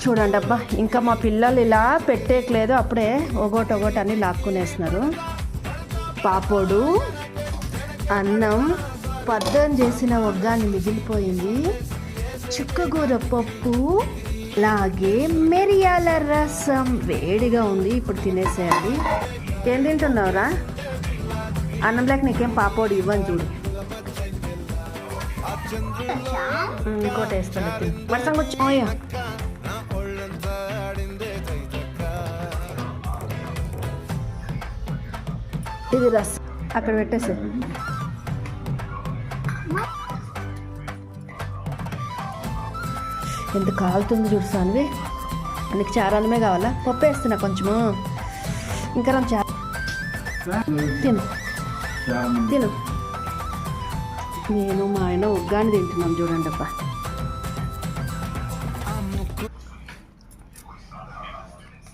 చూడండి అబ్బా, ఇంకా మా పిల్లలు ఇలా పెట్టేయట్లేదు, అప్పుడే ఒకటి అని లాక్కునేస్తున్నారు. పాపోడు, అన్నం, పద్దం చేసిన ఒగ్గాని మిగిలిపోయింది, చుక్కకూర పప్పు, అలాగే మిరియాల రసం వేడిగా ఉంది. ఇప్పుడు తినేసేయాలి. ఏం తింటున్నావురా? అన్నంలోకి నీకేం పాపోడు ఇవ్వని చూడు. ఇంకోటి వేస్తాను తిని వర్షం కూర్చోయా. ఇది రసం అక్కడ పెట్టేసే. ఎంత కాలుతుంది చూస్తాను. నీకు చారాలమే కావాలా? పప్పు వేస్తున్నా కొంచెము, ఇంకా చా తిను తిను. నేను మా ఆయన ఒగ్గాని తింటున్నాం చూడండి అబ్బా.